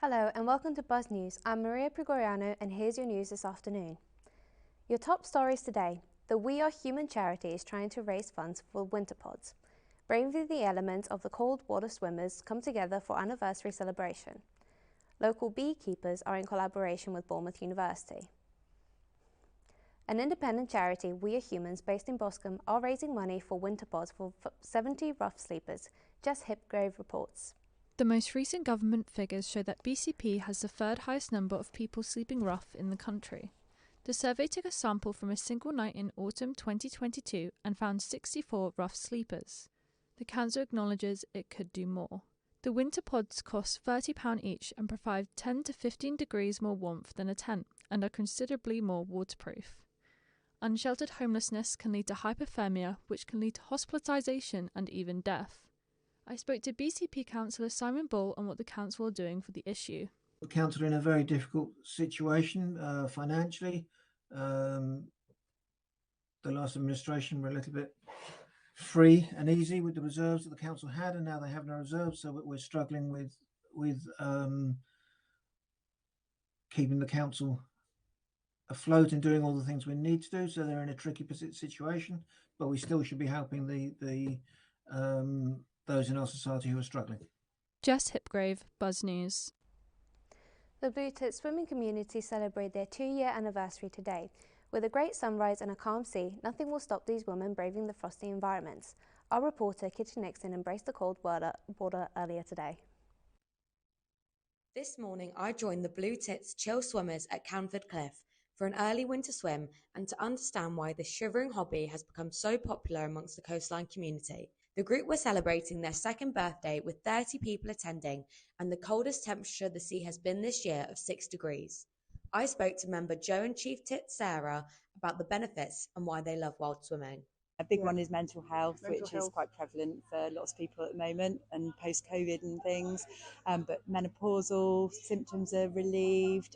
Hello and welcome to Buzz News. I'm Maria Prigoriano and here's your news this afternoon. Your top stories today. The We Are Human charity is trying to raise funds for winter pods. Bravely the elements of the cold water swimmers come together for anniversary celebration. Local beekeepers are in collaboration with Bournemouth University. An independent charity, We Are Humans, based in Boscombe, are raising money for winter pods for 70 rough sleepers. Jess Hipgrave reports. The most recent government figures show that BCP has the third highest number of people sleeping rough in the country. The survey took a sample from a single night in autumn 2022 and found 64 rough sleepers. The council acknowledges it could do more. The winter pods cost £30 each and provide 10 to 15 degrees more warmth than a tent and are considerably more waterproof. Unsheltered homelessness can lead to hypothermia, which can lead to hospitalisation and even death. I spoke to BCP councillor Simon Bull on what the council are doing for the issue. The council are in a very difficult situation financially. The last administration were a little bit free and easy with the reserves that the council had, and now they have no reserves, so we're struggling with keeping the council afloat and doing all the things we need to do. So they're in a tricky situation, but we still should be helping the those in our society who are struggling. Jess Hipgrave, Buzz News. The Blue Tits swimming community celebrate their 2-year anniversary today. With a great sunrise and a calm sea, nothing will stop these women braving the frosty environments. Our reporter Kitty Nixon embraced the cold water earlier today. This morning I joined the Blue Tits chill swimmers at Canford Cliff for an early winter swim and to understand why this shivering hobby has become so popular amongst the coastline community. The group were celebrating their second birthday with 30 people attending and the coldest temperature the sea has been this year of 6 degrees. I spoke to member Joe and Chief Tit Sarah about the benefits and why they love wild swimming. A big one is mental health, which is quite prevalent for lots of people at the moment and post-COVID and things. But menopausal symptoms are relieved,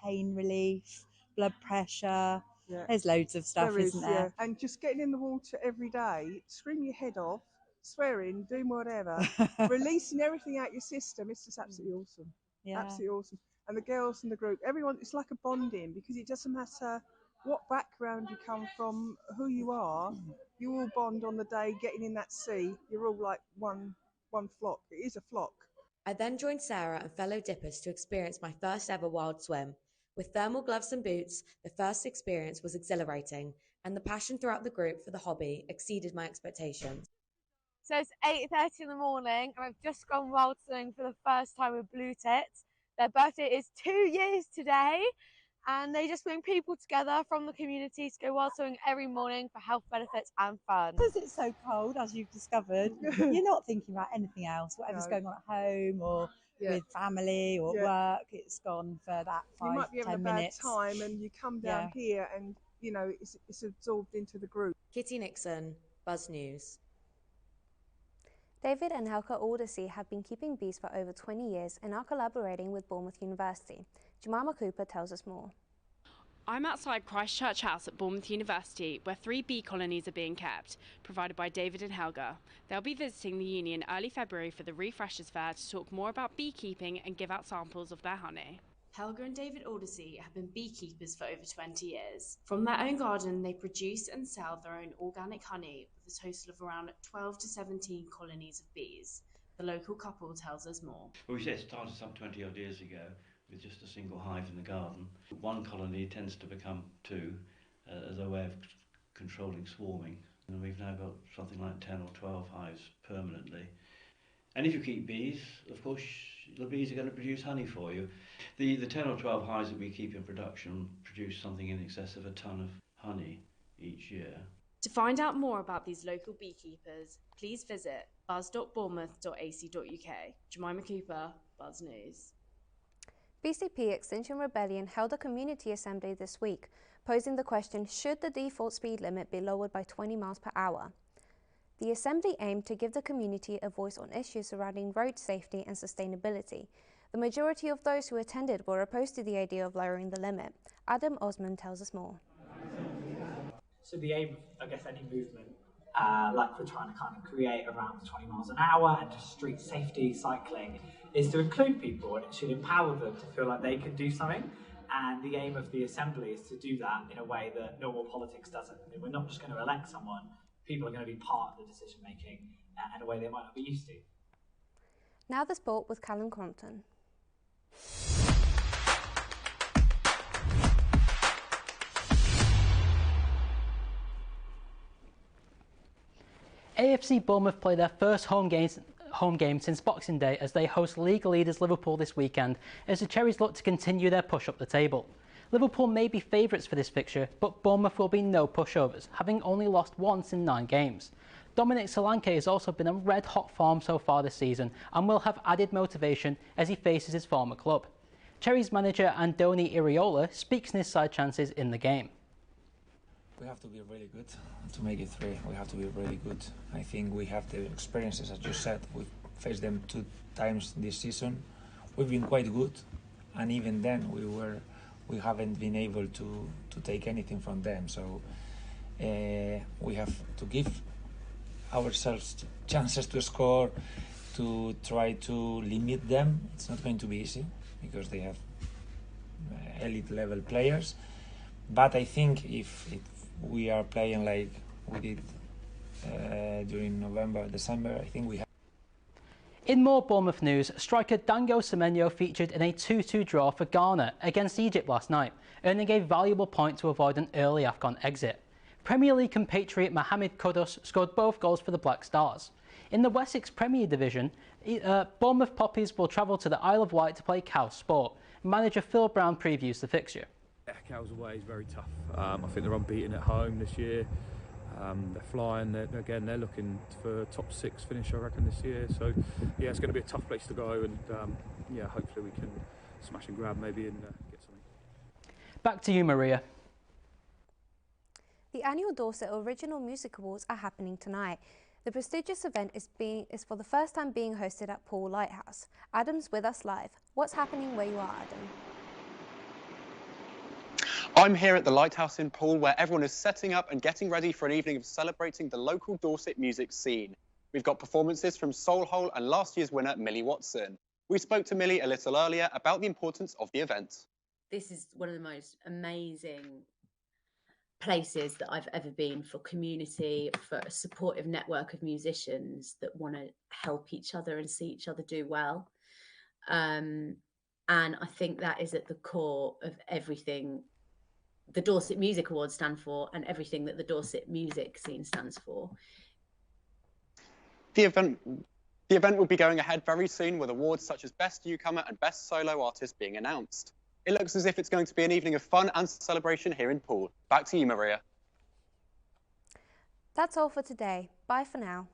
pain relief, blood pressure. Yeah. There's loads of stuff, isn't there? Yeah. And just getting in the water every day, scream your head off, swearing, doing whatever, releasing everything out your system. It's just absolutely awesome. Yeah. Absolutely awesome. And the girls in the group, everyone, it's like a bonding because it doesn't matter what background you come from, who you are, you all bond on the day getting in that sea. You're all like one flock. It is a flock. I then joined Sarah and fellow dippers to experience my first ever wild swim. With thermal gloves and boots, the first experience was exhilarating, and the passion throughout the group for the hobby exceeded my expectations. So it's 8:30 in the morning, and I've just gone wild swimming for the first time with Blue Tits. Their birthday is 2 years today, and they just bring people together from the community to go wild swimming every morning for health benefits and fun. Because it's so cold, as you've discovered, you're not thinking about anything else, whatever's going on at home or with family or work. It's gone for that 5 to 10 minutes. You might be having a bad time and you come down here and, you know, it's absorbed into the group. Kitty Nixon, Buzz News. David and Helga Aldersey have been keeping bees for over 20 years and are collaborating with Bournemouth University. Jemima Cooper tells us more. I'm outside Christchurch House at Bournemouth University, where 3 bee colonies are being kept, provided by David and Helga. They'll be visiting the uni in early February for the Refreshers Fair to talk more about beekeeping and give out samples of their honey. Helga and David Aldersey have been beekeepers for over 20 years. From their own garden, they produce and sell their own organic honey with a total of around 12 to 17 colonies of bees. The local couple tells us more. Well, we started some 20 odd years ago with just a single hive in the garden. One colony tends to become 2 as a way of controlling swarming. And we've now got something like 10 or 12 hives permanently. And if you keep bees, of course, the bees are going to produce honey for you. The 10 or 12 hives that we keep in production produce something in excess of a tonne of honey each year. To find out more about these local beekeepers, please visit buzz.bournemouth.ac.uk. Jemima Cooper, Buzz News. BCP Extinction Rebellion held a community assembly this week, posing the question, should the default speed limit be lowered by 20 miles per hour? The assembly aimed to give the community a voice on issues surrounding road safety and sustainability. The majority of those who attended were opposed to the idea of lowering the limit. Adam Osman tells us more. So the aim, I guess, any movement like we're trying to kind of create around 20 miles an hour, and just street safety cycling is to include people, and it should empower them to feel like they can do something. And the aim of the Assembly is to do that in a way that normal politics doesn't. We're not just going to elect someone, people are going to be part of the decision making in a way they might not be used to. Now the sport with Callum Crompton. AFC Bournemouth play their first home game since Boxing Day as they host league leaders Liverpool this weekend as the Cherries look to continue their push up the table. Liverpool may be favourites for this fixture, but Bournemouth will be no pushovers, having only lost once in 9 games. Dominic Solanke has also been in red-hot form so far this season and will have added motivation as he faces his former club. Cherries manager Andoni Iraola speaks on his side chances in the game. We have to be really good to make it 3. We have to be really good. I think we have the experiences, as you said. We've faced them 2 times this season. We've been quite good, and even then we haven't been able to take anything from them. So we have to give ourselves chances to score, to try to limit them. It's not going to be easy because they have elite level players. But I think if we are playing like we did during November, December, I think we have. In more Bournemouth news, striker Dango Semenyo featured in a 2-2 draw for Ghana against Egypt last night, earning a valuable point to avoid an early AFCON exit. Premier League compatriot Mohamed Kudus scored both goals for the Black Stars. In the Wessex Premier Division, Bournemouth Poppies will travel to the Isle of Wight to play Cowes Sport. Manager Phil Brown previews the fixture. Cowes away is very tough. I think they're unbeaten at home this year. They're flying. They're looking for top 6 finish, I reckon, this year. So, yeah, it's going to be a tough place to go, and yeah, hopefully we can smash and grab maybe and get something. Back to you, Maria. The annual Dorset Original Music Awards are happening tonight. The prestigious event is for the first time being hosted at Poole Lighthouse. Adam's with us live. What's happening where you are, Adam? I'm here at the Lighthouse in Poole, where everyone is setting up and getting ready for an evening of celebrating the local Dorset music scene. We've got performances from Soulhole and last year's winner, Millie Watson. We spoke to Millie a little earlier about the importance of the event. This is one of the most amazing places that I've ever been for community, for a supportive network of musicians that want to help each other and see each other do well. And I think that is at the core of everything the Dorset Music Awards stand for and everything that the Dorset music scene stands for. The event will be going ahead very soon, with awards such as Best Newcomer and Best Solo Artist being announced. It looks as if it's going to be an evening of fun and celebration here in Poole. Back to you, Maria. That's all for today. Bye for now.